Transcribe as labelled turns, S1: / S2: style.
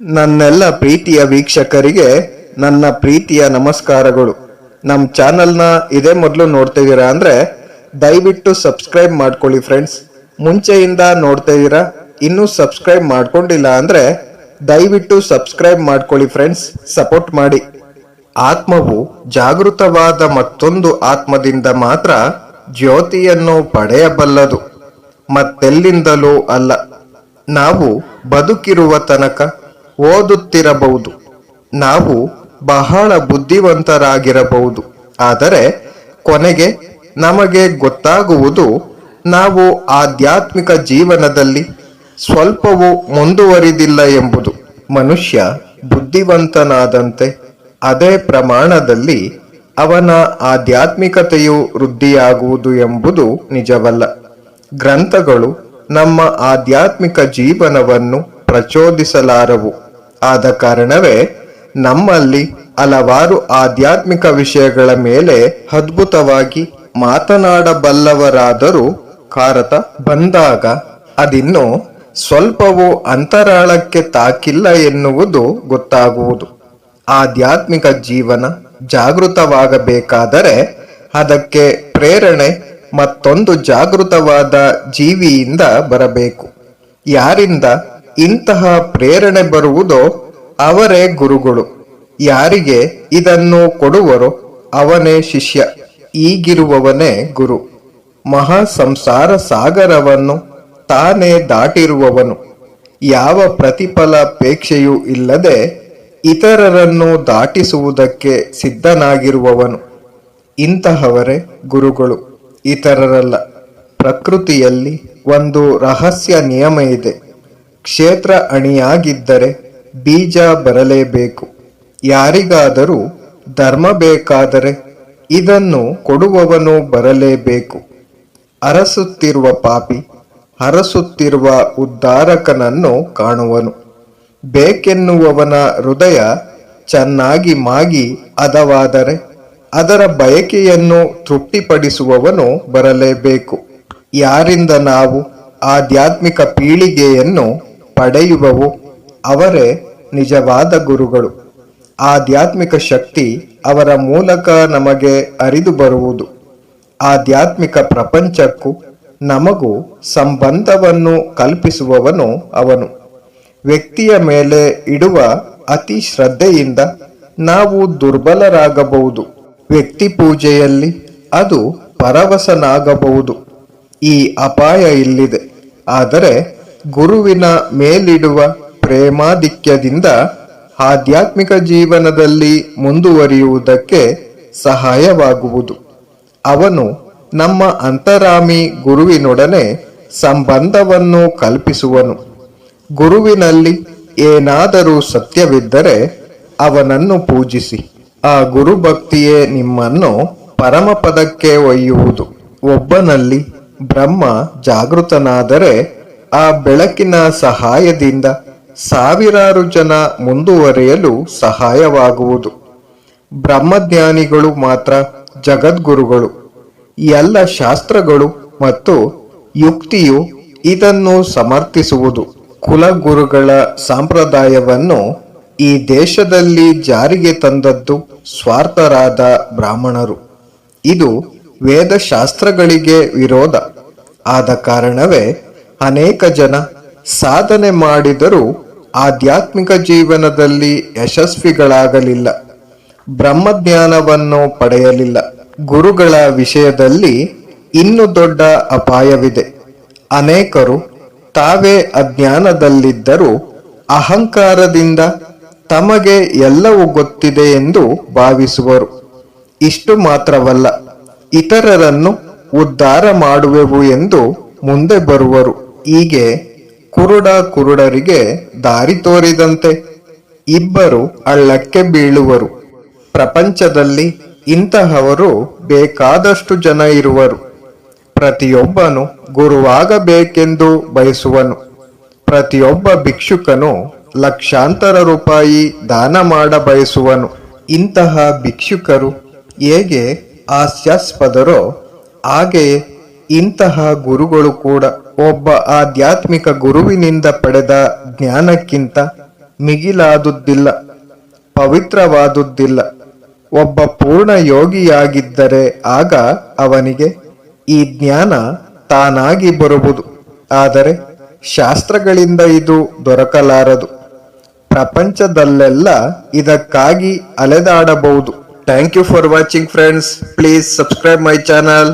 S1: ನನ್ನೆಲ್ಲ ಪ್ರೀತಿಯ ವೀಕ್ಷಕರಿಗೆ ನನ್ನ ಪ್ರೀತಿಯ ನಮಸ್ಕಾರಗಳು. ನಮ್ಮ ಚಾನಲ್ನ ಇದೇ ಮೊದಲು ನೋಡ್ತಿದ್ದೀರಾ ಅಂದರೆ ದಯವಿಟ್ಟು ಸಬ್ಸ್ಕ್ರೈಬ್ ಮಾಡ್ಕೊಳ್ಳಿ ಫ್ರೆಂಡ್ಸ್. ಮುಂಚೆಯಿಂದ ನೋಡ್ತಾ ಇದ್ದೀರಾ, ಇನ್ನೂ ಸಬ್ಸ್ಕ್ರೈಬ್ ಮಾಡ್ಕೊಂಡಿಲ್ಲ ಅಂದರೆ ದಯವಿಟ್ಟು ಸಬ್ಸ್ಕ್ರೈಬ್ ಮಾಡ್ಕೊಳ್ಳಿ ಫ್ರೆಂಡ್ಸ್, ಸಪೋರ್ಟ್ ಮಾಡಿ. ಆತ್ಮವು ಜಾಗೃತವಾದ ಮತ್ತೊಂದು ಆತ್ಮದಿಂದ ಮಾತ್ರ ಜ್ಯೋತಿಯನ್ನು ಪಡೆಯಬಲ್ಲದು, ಮತ್ತೆಲ್ಲಿಂದಲೂ ಅಲ್ಲ. ನಾವು ಬದುಕಿರುವ ತನಕ ಓದುತ್ತಿರಬಹುದು, ನಾವು ಬಹಳ ಬುದ್ಧಿವಂತರಾಗಿರಬಹುದು, ಆದರೆ ಕೊನೆಗೆ ನಮಗೆ ಗೊತ್ತಾಗುವುದು ನಾವು ಆಧ್ಯಾತ್ಮಿಕ ಜೀವನದಲ್ಲಿ ಸ್ವಲ್ಪವೂ ಮುಂದುವರಿದಿಲ್ಲ ಎಂಬುದು. ಮನುಷ್ಯ ಬುದ್ಧಿವಂತನಾದಂತೆ ಅದೇ ಪ್ರಮಾಣದಲ್ಲಿ ಅವನ ಆಧ್ಯಾತ್ಮಿಕತೆಯು ವೃದ್ಧಿಯಾಗುವುದು ಎಂಬುದು ನಿಜವಲ್ಲ. ಗ್ರಂಥಗಳು ನಮ್ಮ ಆಧ್ಯಾತ್ಮಿಕ ಜೀವನವನ್ನು ಪ್ರಚೋದಿಸಲಾರವು. ಆದ ಕಾರಣವೇ ನಮ್ಮಲ್ಲಿ ಹಲವಾರು ಆಧ್ಯಾತ್ಮಿಕ ವಿಷಯಗಳ ಮೇಲೆ ಅದ್ಭುತವಾಗಿ ಮಾತನಾಡಬಲ್ಲವರಾದರೂ ಕಾರತ ಬಂದಾಗ ಅದಿನ್ನು ಸ್ವಲ್ಪವೂ ಅಂತರಾಳಕ್ಕೆ ತಾಕಿಲ್ಲ ಎನ್ನುವುದು ಗೊತ್ತಾಗುವುದು. ಆಧ್ಯಾತ್ಮಿಕ ಜೀವನ ಜಾಗೃತವಾಗಬೇಕಾದರೆ ಅದಕ್ಕೆ ಪ್ರೇರಣೆ ಮತ್ತೊಂದು ಜಾಗೃತವಾದ ಜೀವಿಯಿಂದ ಬರಬೇಕು. ಯಾರಿಂದ ಇಂತಹ ಪ್ರೇರಣೆ ಬರುವುದೋ ಅವರೇ ಗುರುಗಳು. ಯಾರಿಗೆ ಇದನ್ನು ಕೊಡುವರೋ ಅವನೇ ಶಿಷ್ಯ. ಈಗಿರುವವನೇ ಗುರು. ಮಹಾ ಸಂಸಾರ ಸಾಗರವನ್ನು ತಾನೇ ದಾಟಿರುವವನು, ಯಾವ ಪ್ರತಿಫಲಾಪೇಕ್ಷೆಯೂ ಇಲ್ಲದೆ ಇತರರನ್ನು ದಾಟಿಸುವುದಕ್ಕೆ ಸಿದ್ಧನಾಗಿರುವವನು. ಇಂತಹವರೇ ಗುರುಗಳು, ಇತರರಲ್ಲ. ಪ್ರಕೃತಿಯಲ್ಲಿ ಒಂದು ರಹಸ್ಯ ನಿಯಮ ಇದೆ. ಕ್ಷೇತ್ರ ಅಣಿಯಾಗಿದ್ದರೆ ಬೀಜ ಬರಲೇಬೇಕು. ಯಾರಿಗಾದರೂ ಧರ್ಮ ಬೇಕಾದರೆ ಇದನ್ನು ಕೊಡುವವನು ಬರಲೇಬೇಕು. ಅರಸುತ್ತಿರುವ ಪಾಪಿ ಹರಸುತ್ತಿರುವ ಉದ್ಧಾರಕನನ್ನು ಕಾಣುವನು. ಬೇಕೆನ್ನುವವನ ಹೃದಯ ಚೆನ್ನಾಗಿ ಮಾಗಿ ಹದವಾದರೆ ಅದರ ಬಯಕೆಯನ್ನು ತೃಪ್ತಿಪಡಿಸುವವನು ಬರಲೇಬೇಕು. ಯಾರಿಂದ ನಾವು ಆಧ್ಯಾತ್ಮಿಕ ಪೀಳಿಗೆಯನ್ನು ಪಡೆಯುವವು ಅವರೇ ನಿಜವಾದ ಗುರುಗಳು. ಆಧ್ಯಾತ್ಮಿಕ ಶಕ್ತಿ ಅವರ ಮೂಲಕ ನಮಗೆ ಅರಿದು ಬರುವುದು. ಆಧ್ಯಾತ್ಮಿಕ ಪ್ರಪಂಚಕ್ಕೂ ನಮಗೂ ಸಂಬಂಧವನ್ನು ಕಲ್ಪಿಸುವವನು ಅವನು. ವ್ಯಕ್ತಿಯ ಮೇಲೆ ಇಡುವ ಅತಿ ಶ್ರದ್ಧೆಯಿಂದ ನಾವು ದುರ್ಬಲರಾಗಬಹುದು. ವ್ಯಕ್ತಿ ಪೂಜೆಯಲ್ಲಿ ಅದು ಪರವಶನಾಗಬಹುದು. ಈ ಅಪಾಯ ಇಲ್ಲಿದೆ. ಆದರೆ ಗುರುವಿನ ಮೇಲಿಡುವ ಪ್ರೇಮಾಧಿಕ್ಯದಿಂದ ಆಧ್ಯಾತ್ಮಿಕ ಜೀವನದಲ್ಲಿ ಮುಂದುವರಿಯುವುದಕ್ಕೆ ಸಹಾಯವಾಗುವುದು. ಅವನು ನಮ್ಮ ಅಂತರಾಮಿ ಗುರುವಿನೊಡನೆ ಸಂಬಂಧವನ್ನು ಕಲ್ಪಿಸುವನು. ಗುರುವಿನಲ್ಲಿ ಏನಾದರೂ ಸತ್ಯವಿದ್ದರೆ ಅವನನ್ನು ಪೂಜಿಸಿ. ಆ ಗುರುಭಕ್ತಿಯೇ ನಿಮ್ಮನ್ನು ಪರಮಪದಕ್ಕೆ ಒಯ್ಯುವುದು. ಒಬ್ಬನಲ್ಲಿ ಬ್ರಹ್ಮ ಜಾಗೃತನಾದರೆ ಆ ಬೆಳಕಿನ ಸಹಾಯದಿಂದ ಸಾವಿರಾರು ಜನ ಮುಂದುವರಿಯಲು ಸಹಾಯವಾಗುವುದು. ಬ್ರಹ್ಮಜ್ಞಾನಿಗಳು ಮಾತ್ರ ಜಗದ್ಗುರುಗಳು. ಎಲ್ಲ ಶಾಸ್ತ್ರಗಳು ಮತ್ತು ಯುಕ್ತಿಯು ಇದನ್ನು ಸಮರ್ಥಿಸುವುದು. ಕುಲಗುರುಗಳ ಸಂಪ್ರದಾಯವನ್ನು ಈ ದೇಶದಲ್ಲಿ ಜಾರಿಗೆ ತಂದದ್ದು ಸ್ವಾರ್ಥರಾದ ಬ್ರಾಹ್ಮಣರು. ಇದು ವೇದಶಾಸ್ತ್ರಗಳಿಗೆ ವಿರೋಧ. ಆದ ಕಾರಣವೇ ಅನೇಕ ಜನ ಸಾಧನೆ ಮಾಡಿದರೂ ಆಧ್ಯಾತ್ಮಿಕ ಜೀವನದಲ್ಲಿ ಯಶಸ್ವಿಗಳಾಗಲಿಲ್ಲ, ಬ್ರಹ್ಮಜ್ಞಾನವನ್ನು ಪಡೆಯಲಿಲ್ಲ. ಗುರುಗಳ ವಿಷಯದಲ್ಲಿ ಇನ್ನೂ ದೊಡ್ಡ ಅಪಾಯವಿದೆ. ಅನೇಕರು ತಾವೇ ಅಜ್ಞಾನದಲ್ಲಿದ್ದರೂ ಅಹಂಕಾರದಿಂದ ತಮಗೆ ಎಲ್ಲವೂ ಗೊತ್ತಿದೆ ಎಂದು ಭಾವಿಸುವರು. ಇಷ್ಟು ಮಾತ್ರವಲ್ಲ, ಇತರರನ್ನು ಉದ್ಧಾರ ಮಾಡುವೆವು ಎಂದು ಮುಂದೆ ಬರುವರು. ಹೀಗೆ ಕುರುಡರಿಗೆ ದಾರಿ ತೋರಿದಂತೆ ಇಬ್ಬರು ಹಳ್ಳಕ್ಕೆ ಬೀಳುವರು. ಪ್ರಪಂಚದಲ್ಲಿ ಇಂತಹವರು ಬೇಕಾದಷ್ಟು ಜನ ಇರುವರು. ಪ್ರತಿಯೊಬ್ಬನು ಗುರುವಾಗಬೇಕೆಂದು ಬಯಸುವನು. ಪ್ರತಿಯೊಬ್ಬ ಭಿಕ್ಷುಕನು ಲಕ್ಷಾಂತರ ರೂಪಾಯಿ ದಾನ ಮಾಡ ಬಯಸುವನು. ಇಂತಹ ಭಿಕ್ಷುಕರು ಹೇಗೆ ಹಾಸ್ಯಾಸ್ಪದರೋ ಹಾಗೆಯೇ ಇಂತಹ ಗುರುಗಳು ಕೂಡ ಒಬ್ಬ ಆಧ್ಯಾತ್ಮಿಕ ಗುರುವಿನಿಂದ ಪಡೆದ ಜ್ಞಾನಕ್ಕಿಂತ ಮಿಗಿಲಾದುದಿಲ್ಲ, ಪವಿತ್ರವಾದುದಿಲ್ಲ. ಒಬ್ಬ ಪೂರ್ಣ ಯೋಗಿಯಾಗಿದ್ದರೆ ಆಗ ಅವನಿಗೆ ಈ ಜ್ಞಾನ ತಾನಾಗಿ ಬರುವುದು. ಆದರೆ ಶಾಸ್ತ್ರಗಳಿಂದ ಇದು ದೊರಕಲಾರದು. ಪ್ರಪಂಚದಲ್ಲೆಲ್ಲ ಇದಕ್ಕಾಗಿ ಅಲೆದಾಡಬಹುದು. Thank you for watching friends. Please subscribe my channel.